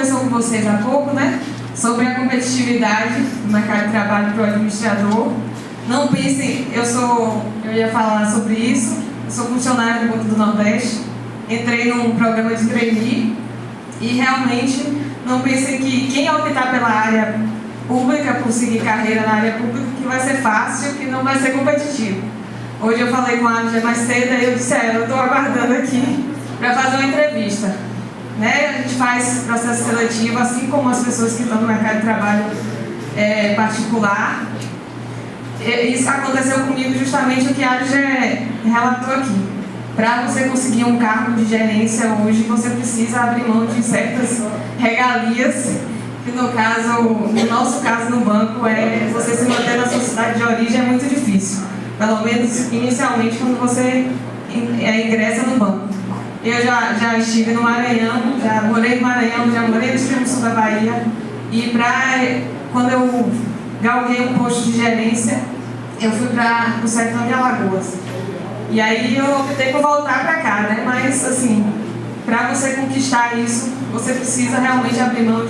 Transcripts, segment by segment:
conversou com vocês há pouco, né? Sobre a competitividade no mercado de trabalho para o administrador. Não pensem, eu ia falar sobre isso. Eu sou funcionária do Banco do Nordeste, entrei num programa de trainee e realmente não pensem que quem optar pela área pública, por seguir carreira na área pública, que vai ser fácil, que não vai ser competitivo. Hoje eu falei com a Anja mais cedo e eu disse, eu estou aguardando aqui para fazer uma entrevista. Né? A gente faz processo seletivo, assim como as pessoas que estão no mercado de trabalho particular. Isso aconteceu comigo justamente o que a Anja relatou aqui. Para você conseguir um cargo de gerência hoje, você precisa abrir mão de certas regalias, que no nosso caso no banco, você se manter na sua cidade de origem é muito difícil. Pelo menos inicialmente quando você ingressa no banco. Eu já estive no Maranhão, já morei no Maranhão, já morei no extremo sul da Bahia. E quando eu galguei um posto de gerência, eu fui para o sertão de Alagoas. E aí eu optei por voltar para cá, né? Mas assim, para você conquistar isso, você precisa realmente abrir mão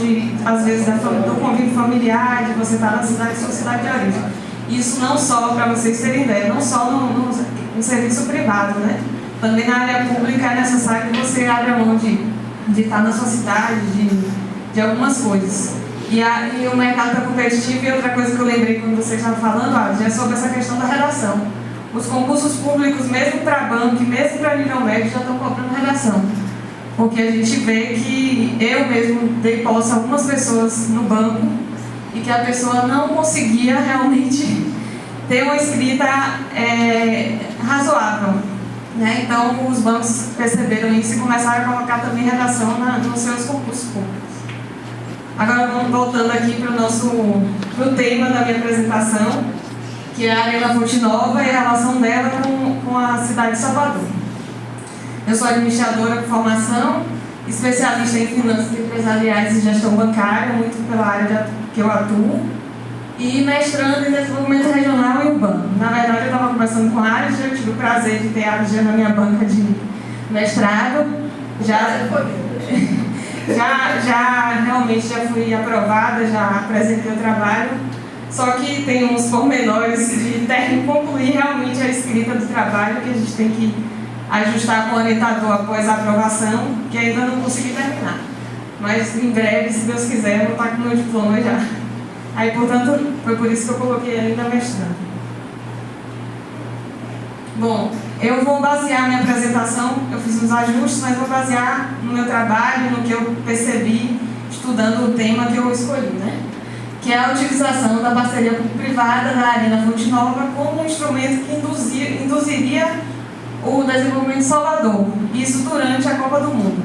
às vezes, do convívio familiar, de você estar na sua cidade de origem. Isso não só, para vocês terem ideia, não só no serviço privado, né? Também na área pública é necessário que você abra mão de estar na sua cidade, de algumas coisas. E o mercado está competitivo, e outra coisa que eu lembrei quando vocês estavam falando, já é sobre essa questão da redação. Os concursos públicos, mesmo para banco e mesmo para nível médio, já estão cobrando redação. Porque a gente vê que eu mesmo dei posse a algumas pessoas no banco e que a pessoa não conseguia realmente ter uma escrita razoável. Né? Então, os bancos perceberam isso e começaram a colocar também redação nos seus concursos públicos. Agora, vamos voltando aqui para o tema da minha apresentação, que é a Arena Fonte Nova e a relação dela com a cidade de Salvador. Eu sou administradora por formação, especialista em finanças empresariais e gestão bancária, muito pela área que eu atuo, e mestrando em desenvolvimento regional e urbano. Na verdade, eu estava conversando com a Anja, eu tive o prazer de ter a Anja na minha banca de mestrado. Realmente já fui aprovada, já apresentei o trabalho. Só que tem uns pormenores de concluir realmente a escrita do trabalho, que a gente tem que ajustar com o orientador após a aprovação, que ainda não consegui terminar. Mas em breve, se Deus quiser, eu vou estar com o meu diploma já. Aí, portanto, foi por isso que eu coloquei ainda mestrando. Bom, eu vou basear minha apresentação, eu fiz uns ajustes, mas vou basear no meu trabalho, no que eu percebi estudando o tema que eu escolhi, né? Que é a utilização da parceria público-privada da Arena Fonte Nova como um instrumento que induziria o desenvolvimento de Salvador, isso durante a Copa do Mundo.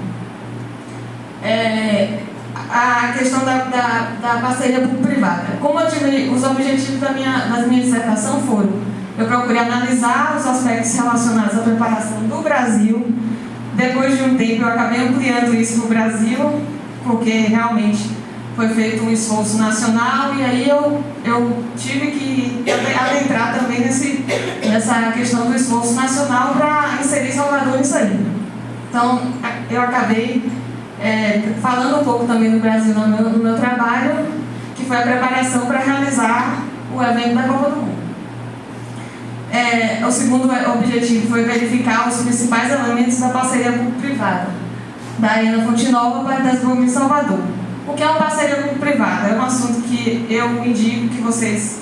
A questão da parceria público-privada. Como eu tive os objetivos das minha dissertação foram, eu procurei analisar os aspectos relacionados à preparação do Brasil. Depois de um tempo eu acabei ampliando isso no Brasil, porque realmente foi feito um esforço nacional, e aí eu tive que adentrar também nessa questão do esforço nacional para inserir Salvador nisso aí. Então, eu acabei falando um pouco também do Brasil no meu trabalho, que foi a preparação para realizar o evento da Copa do Mundo. O segundo objetivo foi verificar os principais elementos da parceria público-privada da Arena Fonte Nova para o desenvolvimento de Salvador. O que é uma parceria público-privada? É um assunto que eu indico que vocês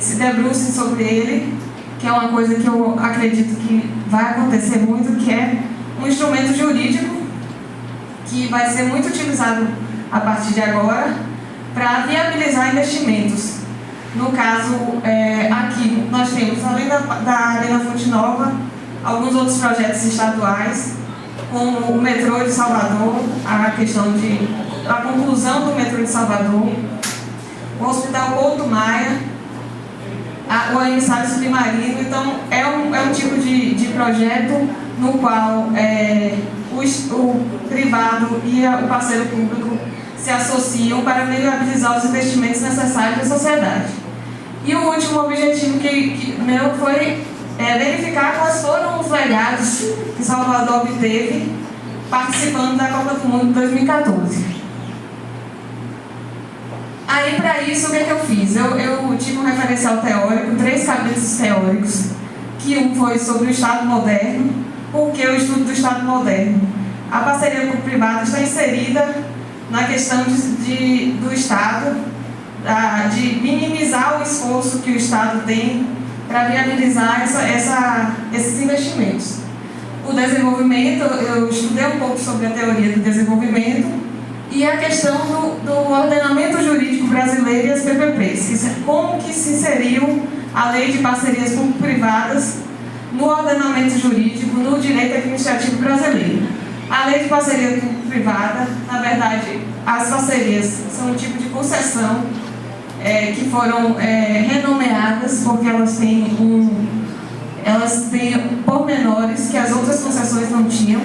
se debrucem sobre ele, que é uma coisa que eu acredito que vai acontecer muito, que é um instrumento jurídico que vai ser muito utilizado a partir de agora para viabilizar investimentos. No caso, aqui nós temos, além da Arena Fonte Nova, alguns outros projetos estaduais, como o metrô de Salvador, a questão da conclusão do metrô de Salvador, o Hospital Couto Maia, o emissário submarino. Então, é um tipo de projeto no qual o privado e o parceiro público se associam para viabilizar os investimentos necessários à sociedade. E o último objetivo meu foi verificar quais foram os legados que Salvador obteve participando da Copa do Mundo de 2014. Aí, para isso, o que é que eu fiz? Eu tive um referencial teórico, 3 capítulos teóricos, que um foi sobre o Estado moderno, porque eu estudo do Estado moderno. A parceria público-privada está inserida na questão do Estado, de minimizar o esforço que o Estado tem para viabilizar esses investimentos. O desenvolvimento, eu estudei um pouco sobre a teoria do desenvolvimento e a questão do ordenamento jurídico brasileiro e as PPPs, como que se inseriu a lei de parcerias público-privadas no ordenamento jurídico, no direito administrativo brasileiro. A lei de parceria público-privada, na verdade, as parcerias são um tipo de concessão que foram renomeadas porque elas têm pormenores que as outras concessões não tinham,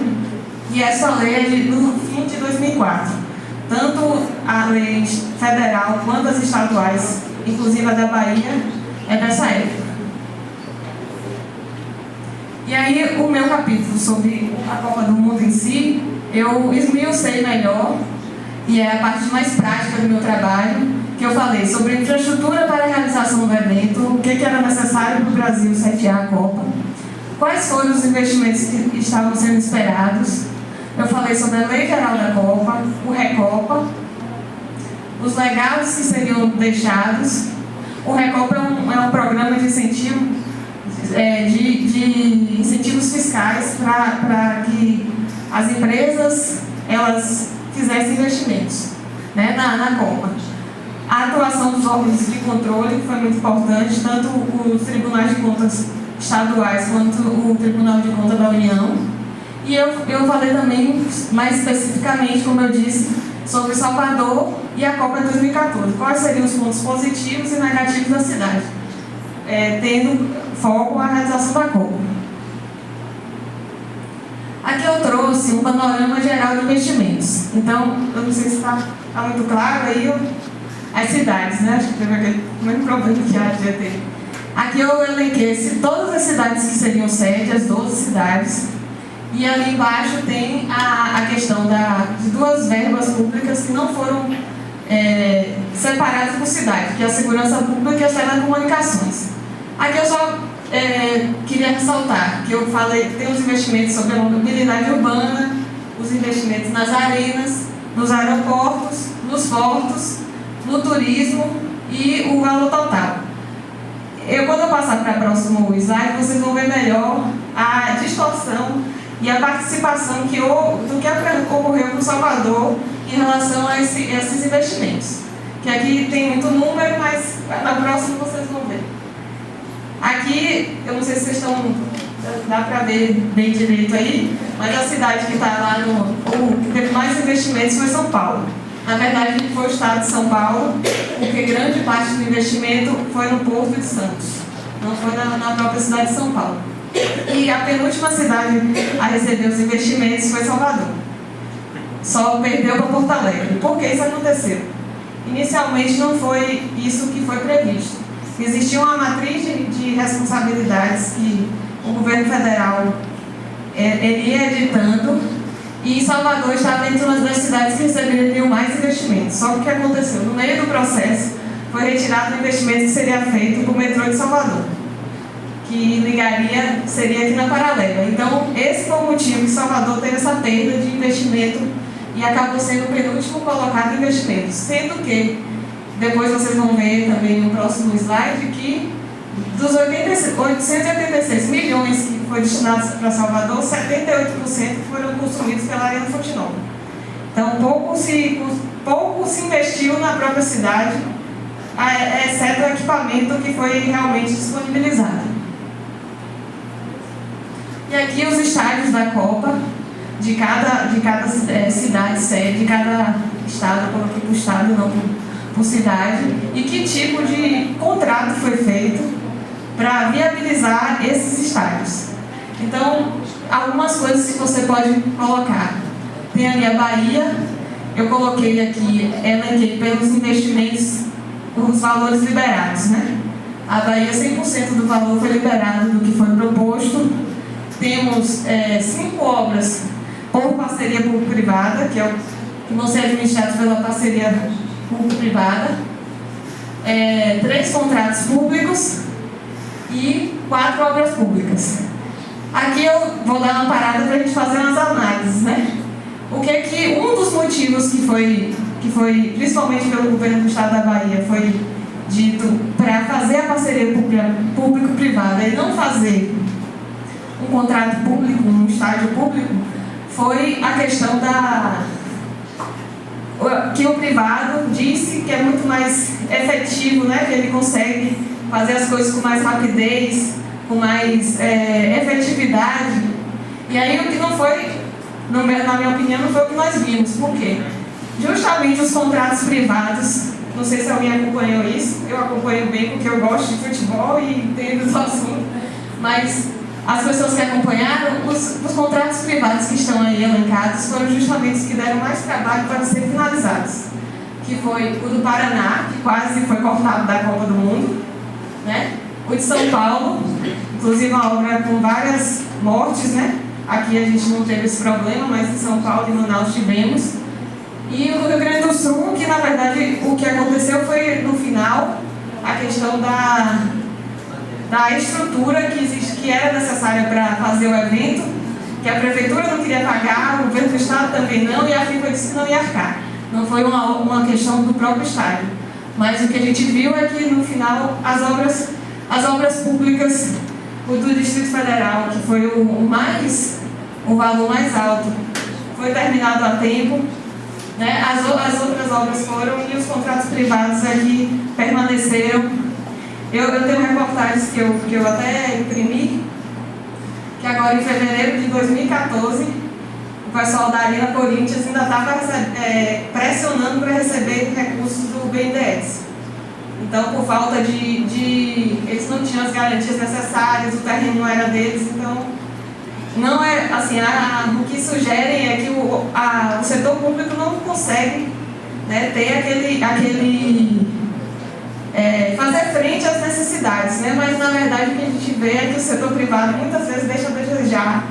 e essa lei é do fim de 2004. Tanto a lei federal quanto as estaduais, inclusive a da Bahia, é dessa época. E aí, o meu capítulo sobre a Copa do Mundo em si, eu esmiucei melhor, e é a parte mais prática do meu trabalho, que eu falei sobre infraestrutura para a realização do evento, o que era necessário para o Brasil sediar a Copa, quais foram os investimentos que estavam sendo esperados. Eu falei sobre a Lei Geral da Copa, o Recopa, os legados que seriam deixados. O Recopa é um programa de incentivo, de incentivos fiscais para que as empresas elas fizessem investimentos, né, na Copa. A atuação dos órgãos de controle foi muito importante, tanto os tribunais de contas estaduais quanto o Tribunal de Contas da União. E eu falei também, mais especificamente, como eu disse, sobre Salvador e a Copa de 2014. Quais seriam os pontos positivos e negativos da cidade, tendo foco na realização da Copa. Aqui eu trouxe um panorama geral de investimentos. Então, eu não sei se está muito claro aí as cidades, né? Acho que teve aquele mesmo problema que a gente teve. Aqui eu elenquei todas as cidades que seriam sede, as 12 cidades. E ali embaixo tem a questão de 2 verbas públicas que não foram separadas por cidade, que é a segurança pública e as telecomunicações. Aqui eu só queria ressaltar que eu falei, tem os investimentos sobre a mobilidade urbana, os investimentos nas arenas, nos aeroportos, nos portos, no turismo e o valor total. Quando eu passar para o próximo slide, vocês vão ver melhor a distorção e a participação do que ocorreu com Salvador em relação a esses investimentos. Que aqui tem muito número, mas na próxima vocês vão ver. Aqui, eu não sei se vocês estão... dá para ver bem direito aí, mas a cidade que está lá que teve mais investimentos foi São Paulo. Na verdade, foi o estado de São Paulo, porque grande parte do investimento foi no Porto de Santos, não foi na própria cidade de São Paulo. E a penúltima cidade a receber os investimentos foi Salvador. Só perdeu para Porto Alegre. Por que isso aconteceu? Inicialmente não foi isso que foi previsto. Existia uma matriz de responsabilidades que o governo federal ele ia editando, e Salvador estava entre uma das cidades que receberiam mais investimentos. Só que o que aconteceu? No meio do processo, foi retirado o investimento que seria feito para o metrô de Salvador, que seria aqui na paralela. Então, esse foi o motivo que Salvador teve essa perda de investimento e acabou sendo o penúltimo colocado em investimentos. Sendo que, depois vocês vão ver também no próximo slide, que dos 886 milhões que foi destinados para Salvador, 78% foram construídos pela Ariano Fonte Nova. Então, pouco se investiu na própria cidade, exceto o equipamento que foi realmente disponibilizado. E aqui os estádios da Copa, de cada cidade sede, de cada estado, eu coloquei por estado, não por cidade, e que tipo de contrato foi feito para viabilizar esses estádios. Então, algumas coisas que você pode colocar. Tem ali a Bahia, eu coloquei aqui, elenquei pelos investimentos, os valores liberados, né? A Bahia, 100% do valor foi liberado do que foi proposto. Temos 5 obras por parceria público-privada, que vão ser administradas pela parceria público-privada. 3 contratos públicos e 4 obras públicas. Aqui eu vou dar uma parada para a gente fazer umas análises, né? O que é que um dos motivos que foi principalmente pelo governo do estado da Bahia, foi dito para fazer a parceria público-privada e não fazer um contrato público, um estádio público, foi a questão que o privado disse que é muito mais efetivo, né? Que ele consegue fazer as coisas com mais rapidez, com mais efetividade. E aí o que não foi, na minha opinião, não foi o que nós vimos. Por quê? Justamente os contratos privados, não sei se alguém acompanhou isso, eu acompanho bem porque eu gosto de futebol e entendo do assunto, mas as pessoas que acompanharam, os contratos privados que estão aí elencados foram justamente os que deram mais trabalho para ser finalizados, que foi o do Paraná, que quase foi cortado da Copa do Mundo, né? O de São Paulo, inclusive uma obra com várias mortes, né? Aqui a gente não teve esse problema, mas em São Paulo e Manaus tivemos. E o do Rio Grande do Sul, que na verdade o que aconteceu foi no final a questão da estrutura que era necessária para fazer o evento, que a prefeitura não queria pagar, o governo do estado também não, e a FIFA disse que não ia arcar. Não foi uma questão do próprio estádio. Mas o que a gente viu é que no final as obras públicas, o do Distrito Federal, que foi o valor mais alto, foi terminado a tempo. Né? As outras obras foram e os contratos privados aqui permaneceram. Eu tenho reportagens que eu até imprimi, que agora em fevereiro de 2014, o pessoal da Arena Corinthians ainda estava pressionando para receber recursos do BNDES. Então, por falta eles não tinham as garantias necessárias, o terreno não era deles, então não é assim, o que sugerem é que o setor público não consegue, né, ter fazer frente às necessidades, né? Mas na verdade o que a gente vê é que o setor privado muitas vezes deixa a desejar,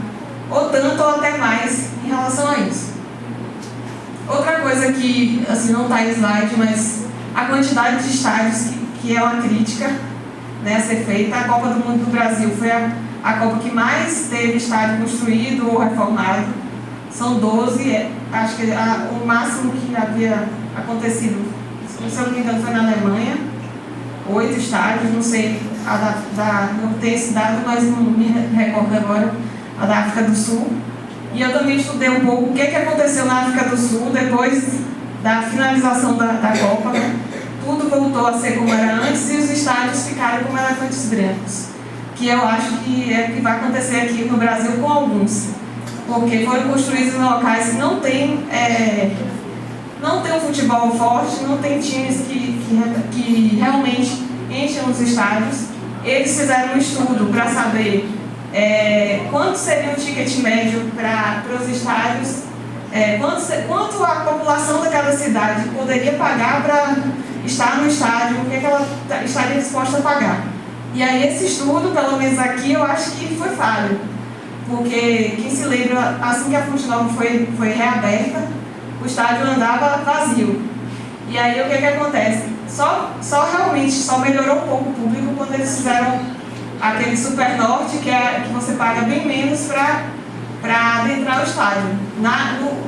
ou tanto ou até mais em relação a isso. Outra coisa que assim, não está em slide, mas a quantidade de estádios que é uma crítica, né, a ser feita. A Copa do Mundo do Brasil foi a Copa que mais teve estádio construído ou reformado. São 12, acho que o máximo que havia acontecido, se eu não me engano, foi na Alemanha. 8 estádios, não sei, não tenho esse dado, mas não me recordo agora, a da África do Sul. E eu também estudei um pouco o que aconteceu na África do Sul depois da finalização da Copa, né? Tudo voltou a ser como era antes e os estádios ficaram como elefantes brancos, que eu acho que é o que vai acontecer aqui no Brasil com alguns, porque foram construídos em locais que não tem um futebol forte, não tem times que realmente enchem os estádios. Eles fizeram um estudo para saber quanto seria o ticket médio para os estádios, quanto a população daquela cidade poderia pagar para estar no estádio, o que ela estaria disposta a pagar. E aí esse estudo, pelo menos aqui, eu acho que foi falho, porque quem se lembra, assim que a Fonte Nova foi reaberta, o estádio andava vazio. E aí o que acontece? Só melhorou um pouco o público quando eles fizeram aquele Super Norte, que você paga bem menos para adentrar o estádio.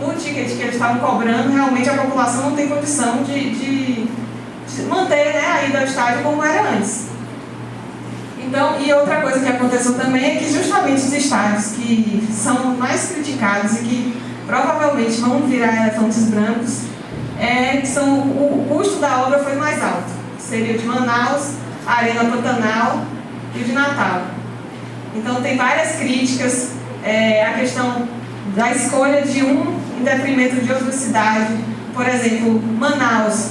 No ticket que eles estavam cobrando, realmente a população não tem condição de manter, né, a ida ao estádio como era antes. Então, e outra coisa que aconteceu também é que justamente os estádios que são mais criticados e que provavelmente vão virar elefantes brancos, o custo da obra foi mais alto. Seria o de Manaus, a Arena Pantanal e o de Natal. Então tem várias críticas, a questão da escolha de um em detrimento de outra cidade. Por exemplo, Manaus,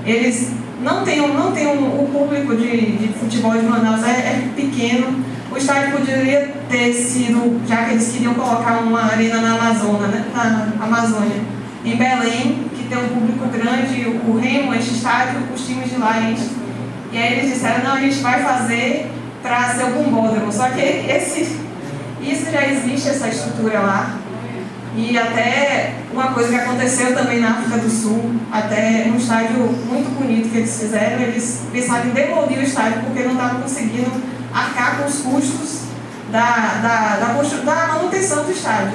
eles não tem o público de futebol de Manaus é pequeno. O estádio poderia ter sido, já que eles queriam colocar uma arena na Amazônia, em Belém, que tem um público grande, o Remo enche estádio, os times de lá enchem. E aí eles disseram, não, a gente vai fazer para ser o bombódromo. Só que isso já existe, essa estrutura lá. E até uma coisa que aconteceu também na África do Sul, até um estádio muito bonito que eles fizeram, eles pensaram em demolir o estádio porque não estavam conseguindo arcar com os custos da manutenção do estádio.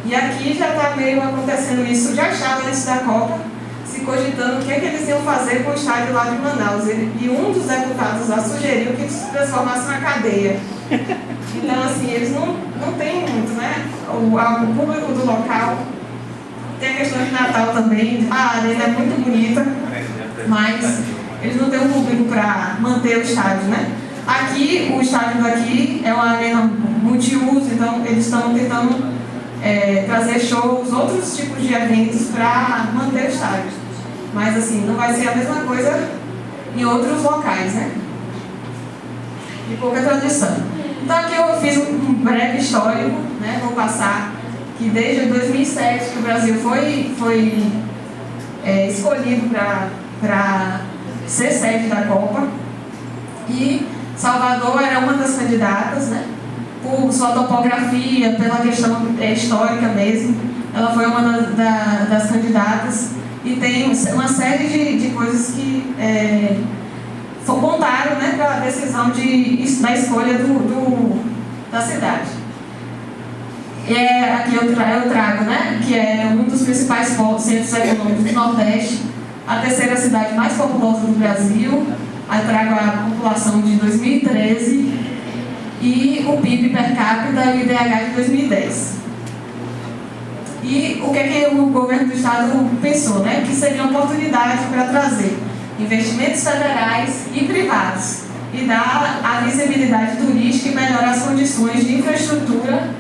E aqui já está meio acontecendo isso, já estava antes da Copa, se cogitando o que eles iam fazer com o estádio lá de Manaus. E um dos deputados lá sugeriu que se transformasse na cadeia. Então, assim, eles não têm muito, né? O público do local. Tem a questão de Natal também. A arena é muito bonita, mas eles não têm um público para manter o estádio, né? Aqui, o estádio daqui é uma arena multiuso, então eles estão tentando trazer shows, outros tipos de eventos para manter o estádio. Mas, assim, não vai ser a mesma coisa em outros locais, né? De pouca tradição. Então, aqui eu fiz um breve histórico, né? Vou passar que desde 2007 que o Brasil foi escolhido para ser sede da Copa. E Salvador era uma das candidatas, né? Por sua topografia, pela questão histórica mesmo. Ela foi uma das candidatas e tem uma série de coisas que contaram, né, para a decisão da escolha da cidade. Aqui eu trago, né, que é um dos principais centros econômicos do Nordeste, a terceira cidade mais populosa do Brasil. Aí trago a população de 2013 e o PIB per capita e o IDH de 2010. E o que o governo do estado pensou, né? Que seria uma oportunidade para trazer investimentos federais e privados e dar a visibilidade turística e melhorar as condições de infraestrutura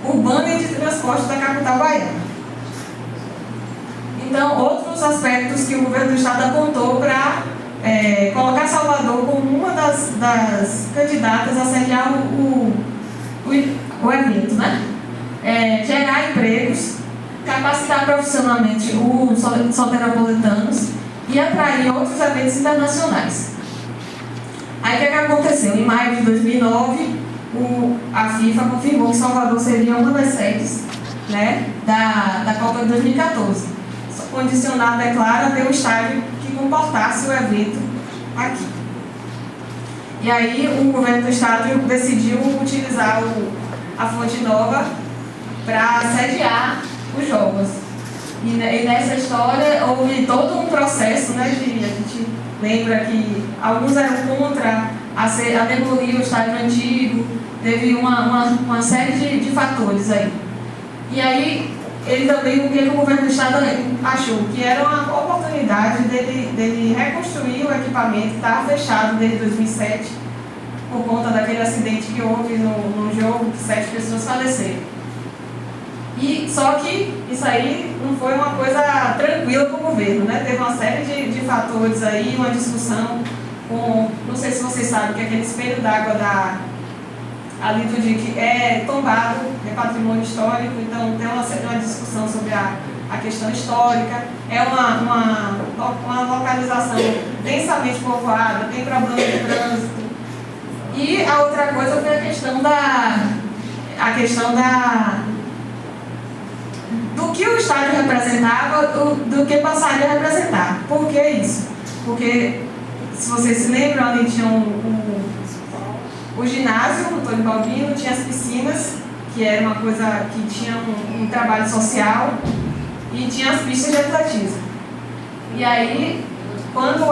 urbana e de transporte da capital baiana. Então, outros aspectos que o governo do estado apontou para colocar Salvador como uma das candidatas a sediar o evento, né? Gerar empregos, capacitar profissionalmente os soteropolitanos e atrair outros eventos internacionais. Aí o que aconteceu? Em maio de 2009, a FIFA confirmou que Salvador seria uma das sedes, né, da Copa de 2014, condicionada, é claro, a ter um estádio que comportasse o evento aqui. E aí o governo do estado decidiu utilizar a Fonte Nova para sediar os jogos. E nessa história houve todo um processo, né, a gente lembra que alguns eram contra a demolir o estádio antigo, teve uma série de fatores aí. E aí, ele também, o que o governo do estado achou? Que era uma oportunidade dele reconstruir o equipamento que estava fechado desde 2007, por conta daquele acidente que houve no jogo, que 7 pessoas faleceram. E só que isso aí não foi uma coisa tranquila para o governo, né? Teve uma série de fatores aí, uma discussão com, não sei se vocês sabem, que aquele espelho d'água ali do dia que é tombado, é patrimônio histórico, então tem uma discussão sobre a questão histórica, é uma localização densamente povoada, tem problema de trânsito. E a outra coisa foi a questão do que o estádio representava, do que passaria a representar. Por que isso? Porque, se vocês se lembram, ali tinha o ginásio, o Antônio Balbino, tinha as piscinas, que era uma coisa que tinha um trabalho social, e tinha as pistas de atletismo. E aí, quando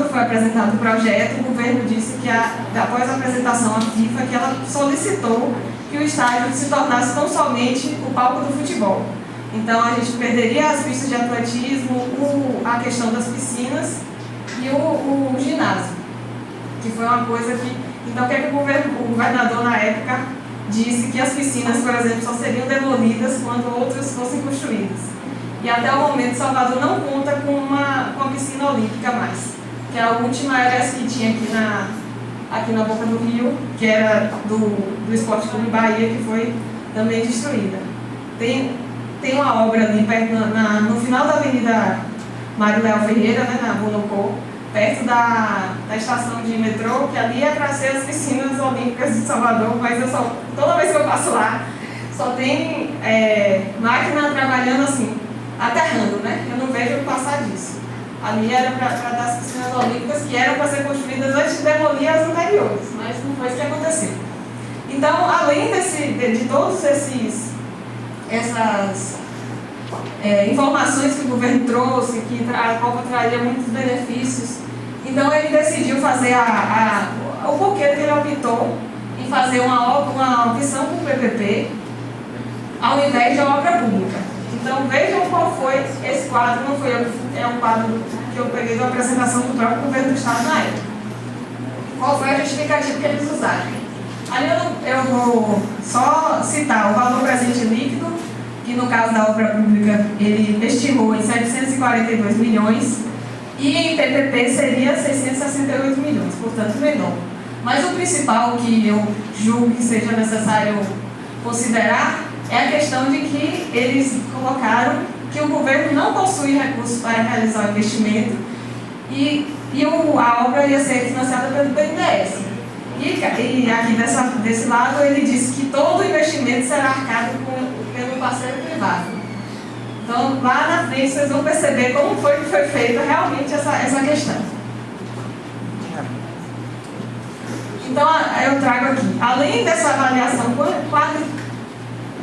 foi apresentado o projeto, o governo disse que, após a apresentação à FIFA, que ela solicitou que o estádio se tornasse tão somente o palco do futebol. Então, a gente perderia as pistas de atletismo, a questão das piscinas e o ginásio, que foi uma coisa que... Então, o que o governador, na época, disse? Que as piscinas, por exemplo, só seriam demolidas quando outras fossem construídas. E até o momento, Salvador não conta com uma piscina olímpica mais, que a última era essa que tinha aqui na Boca do Rio, que era do Esporte Clube Bahia, que foi também destruída. Tem uma obra ali perto, no final da Avenida Mário Leal Ferreira, né, na Bonocô, perto da estação de metrô, que ali é para ser as piscinas olímpicas de Salvador, mas toda vez que eu passo lá, só tem máquina trabalhando assim, aterrando, né? Eu não vejo passar disso. Ali era para dar as piscinas olímpicas que eram para ser construídas antes de demolir as anteriores, mas não foi isso que aconteceu. Então, além de todas essas informações que o governo trouxe, que a Copa traria muitos benefícios, então ele decidiu fazer o porquê que ele optou em fazer uma opção com o PPP ao invés da obra pública. Então vejam qual foi esse quadro, não foi eu, é um quadro que eu peguei da apresentação do próprio governo do Estado na época. Qual foi a justificativa que eles usaram? Ali eu vou só citar o valor presente líquido, que no caso da obra pública ele estimou em 742 milhões, e em PPP seria 668 milhões, portanto menor. Mas o principal que eu julgo que seja necessário considerar é a questão de que eles colocaram que o governo não possui recursos para realizar o investimento e a obra ia ser financiada pelo BNDES. E aqui desse lado ele disse que todo o investimento será arcado pelo parceiro privado. Então lá na frente vocês vão perceber como foi que foi feita realmente essa questão. Então eu trago aqui, além dessa avaliação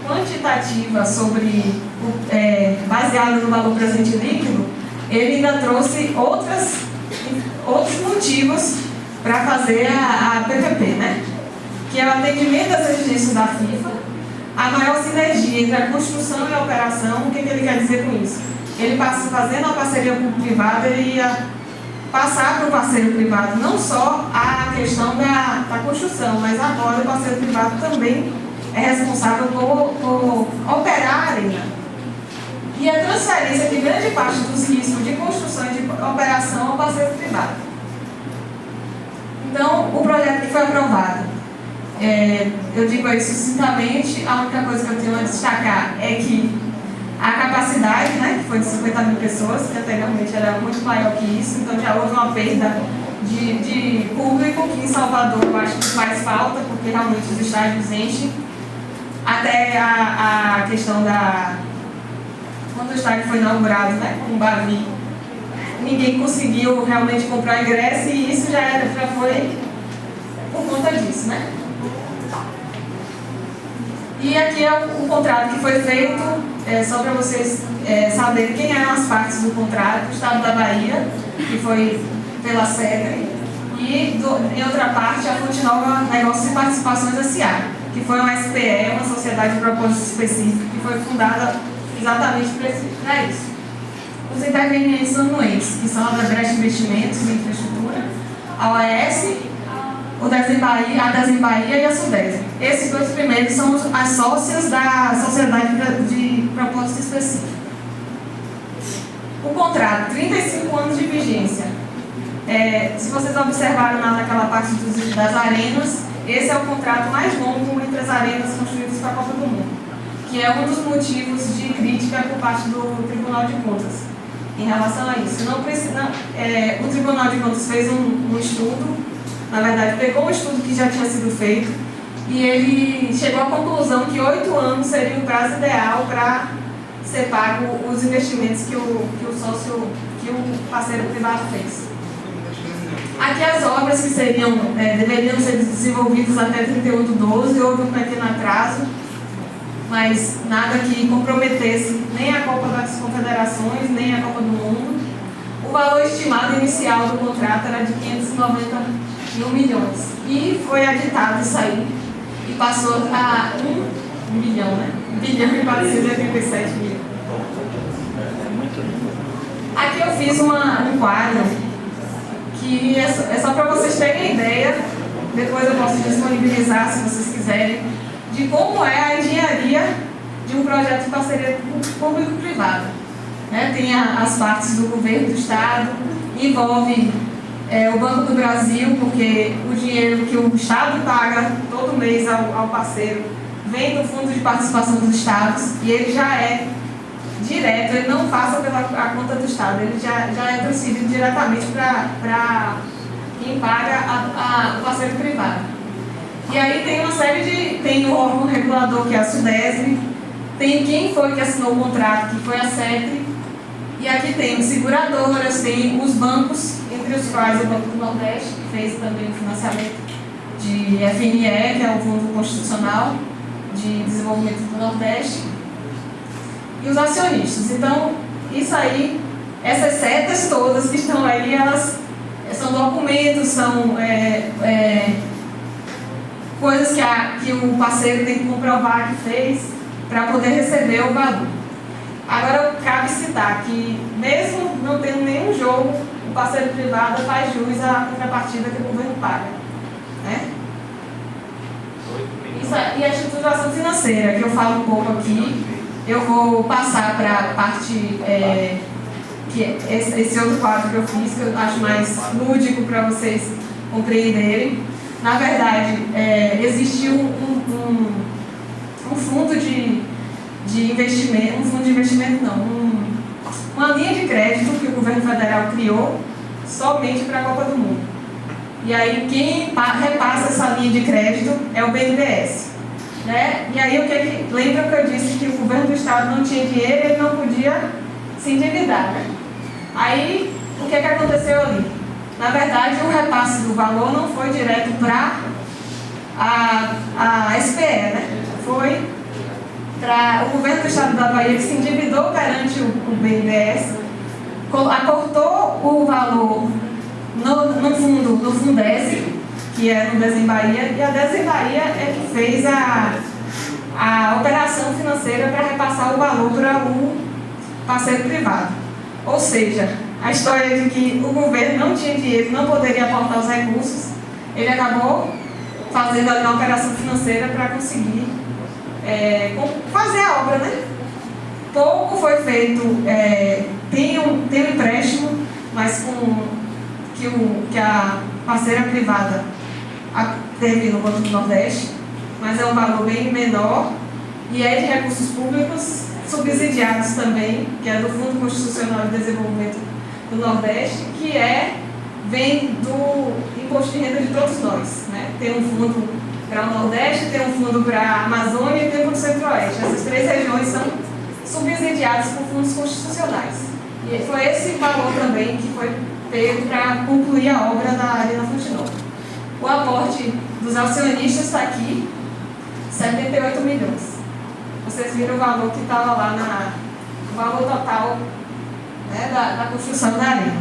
quantitativa sobre baseada no valor presente líquido, ele ainda trouxe outros motivos para fazer a PPP, né? Que é o atendimento das exigências da FIFA, a maior sinergia entre a construção e a operação. O que ele quer dizer com isso? Ele fazendo a parceria público-privada, ele ia passar para o parceiro privado não só a questão da construção, mas agora o parceiro privado também é responsável por operar a arena. E a transferência de grande parte dos riscos de construção e de operação ao parceiro privado. Então, o projeto que foi aprovado, eu digo isso sucintamente, a única coisa que eu tenho a destacar é que a capacidade, né, que foi de 50 mil pessoas, que anteriormente era muito maior que isso, então já houve uma perda de público, que em Salvador eu acho que faz falta, porque realmente os estádios enchem. Até a questão quando o estádio foi inaugurado, né, com o Bavi, ninguém conseguiu realmente comprar ingresso e isso já foi por conta disso, né? E aqui é o contrato que foi feito, só para vocês saberem quem eram as partes do contrato: o Estado da Bahia, que foi pela SEGA, e em outra parte a Fonte Nova Negócios e Participações S.A., que foi uma SPE, uma sociedade de propósito específico, que foi fundada exatamente para isso. Os intervenientes anuentes, que são a Debrecht Investimentos e Infraestrutura, a OAS, a Desembaía e a Sudese. Esses dois primeiros são as sócias da Sociedade de Propósito Específico. O contrato, 35 anos de vigência. Se vocês observaram naquela parte das arenas, esse é o contrato mais longo entre as arenas construídas para a Copa do Mundo, que é um dos motivos de crítica por parte do Tribunal de Contas em relação a isso. O Tribunal de Contas fez um estudo, na verdade pegou um estudo que já tinha sido feito, e ele chegou à conclusão que 8 anos seria o prazo ideal para ser pago os investimentos que o parceiro privado fez. Aqui as obras que deveriam ser desenvolvidas até 31/12, houve um pequeno atraso, mas nada que comprometesse nem a Copa das Confederações, nem a Copa do Mundo. O valor estimado inicial do contrato era de 591 milhões. E foi aditado isso aí, e passou a 1 bilhão, né? 1 bilhão e 487 milhões. Aqui eu fiz um quadro que é só para vocês terem ideia, depois eu posso disponibilizar se vocês quiserem, de como é a engenharia de um projeto de parceria público-privada. Tem as partes do governo do Estado, envolve o Banco do Brasil, porque o dinheiro que o Estado paga todo mês ao parceiro vem do Fundo de Participação dos Estados, e ele já é direto, ele não passa pela conta do Estado, ele já é transferido diretamente para quem paga o parceiro privado. E aí tem uma série de... Tem o órgão regulador, que é a SUDESB, tem quem foi que assinou o contrato, que foi a CETRI, e aqui tem as seguradoras, tem os bancos, entre os quais o Banco do Nordeste, que fez também o financiamento de FNE, que é o Fundo Constitucional de Desenvolvimento do Nordeste, e os acionistas. Então, isso aí, essas setas todas que estão aí, elas são documentos, são coisas que o parceiro tem que comprovar que fez para poder receber o valor. Agora, cabe citar que, mesmo não tendo nenhum jogo, o parceiro privado faz jus à contrapartida que o governo paga. Né? Isso, e a estruturação financeira, que eu falo um pouco aqui, eu vou passar para a parte, que esse outro quadro que eu fiz, que eu acho mais lúdico para vocês compreenderem. Na verdade, existiu um fundo de investimento, uma linha de crédito que o governo federal criou somente para a Copa do Mundo. E aí quem repassa essa linha de crédito é o BNDES. Né? E aí lembra que eu disse que o governo do estado não tinha dinheiro e ele não podia se endividar. Né? Aí o que aconteceu ali? Na verdade, o repasse do valor não foi direto para a SPE, né? Foi para o governo do estado da Bahia, que se endividou perante o BNDES, aportou o valor no Fundese, que é no Desem Bahia, e a Desem Bahia é que fez a operação financeira para repassar o valor para o parceiro privado. Ou seja, a história de que o governo não tinha dinheiro, não poderia aportar os recursos, ele acabou fazendo ali uma operação financeira para conseguir fazer a obra, né? Pouco foi feito, tem um empréstimo, mas que a parceira privada teve no Banco do Nordeste, mas é um valor bem menor e é de recursos públicos subsidiados também, que é do Fundo Constitucional de Desenvolvimento do Nordeste, que vem do imposto de renda de todos nós. Né? Tem um fundo para o Nordeste, tem um fundo para a Amazônia e tem um para o Centro-Oeste. Essas três regiões são subsidiadas por fundos constitucionais. E foi esse valor também que foi pego para concluir a obra da Arena Fonte Nova. O aporte dos acionistas está aqui, 78 milhões. Vocês viram o valor que estava lá, o valor total, né, da construção da arena.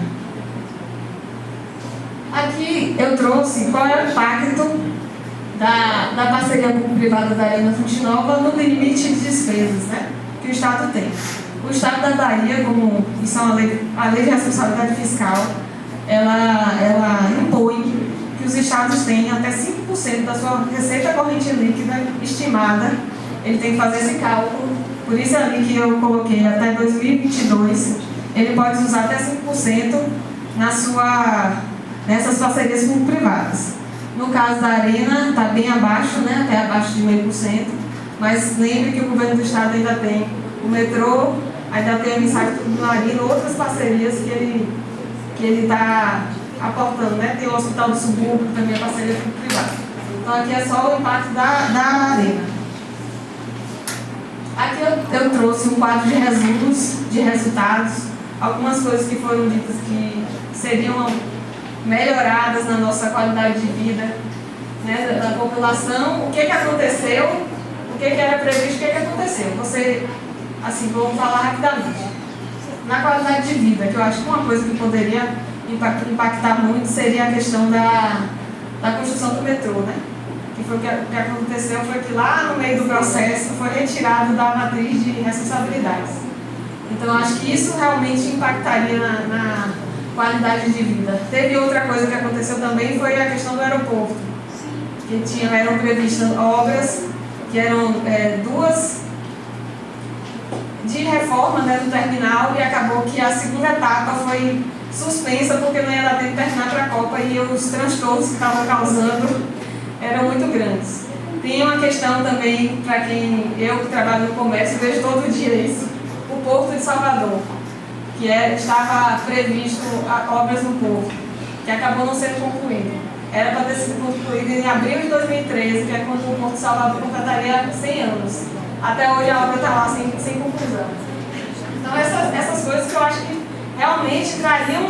Aqui eu trouxe qual é o impacto da parceria público-privada da Arena Fonte Nova no limite de despesas, né, que o Estado tem. O Estado da Bahia, como isso é a lei de responsabilidade fiscal, ela impõe que os estados tenham até 5% da sua receita corrente líquida estimada. Ele tem que fazer esse cálculo. Por isso ali que eu coloquei até 2022, ele pode usar até 5% nessas parcerias público-privadas. No caso da Arena, está bem abaixo, né, até abaixo de 0,5%, mas lembre que o governo do estado ainda tem o metrô, ainda tem o ensaio do Arena, outras parcerias que ele está aportando, né? Tem o Hospital do Subúrbio, também é parceria público-privada. Então aqui é só o impacto da Arena. Aqui eu trouxe um quadro de resumos, de resultados, algumas coisas que foram ditas que seriam melhoradas na nossa qualidade de vida, né, da população, o que aconteceu, o que era previsto, o que aconteceu. Você, assim, vou falar rapidamente. Na qualidade de vida, que eu acho que uma coisa que poderia impactar muito seria a questão da construção do metrô, né? Que foi o que aconteceu, foi que lá no meio do processo foi retirado da matriz de responsabilidades. Então, acho que isso realmente impactaria na qualidade de vida. Teve outra coisa que aconteceu também, foi a questão do aeroporto, que eram previstas obras que eram duas de reforma, né, do terminal, e acabou que a segunda etapa foi suspensa porque não ia dar tempo de terminar para a Copa e os transtornos que estavam causando eram muito grandes. Tem uma questão também, para quem eu que trabalho no comércio, vejo todo dia isso, o Porto de Salvador, que estava previsto obras no Porto, que acabou não sendo concluído. era para ter sido concluída em abril de 2013, que é quando o Porto de Salvador completaria 100 anos. Até hoje a obra está lá sem conclusão. Então essas coisas que eu acho que realmente trariam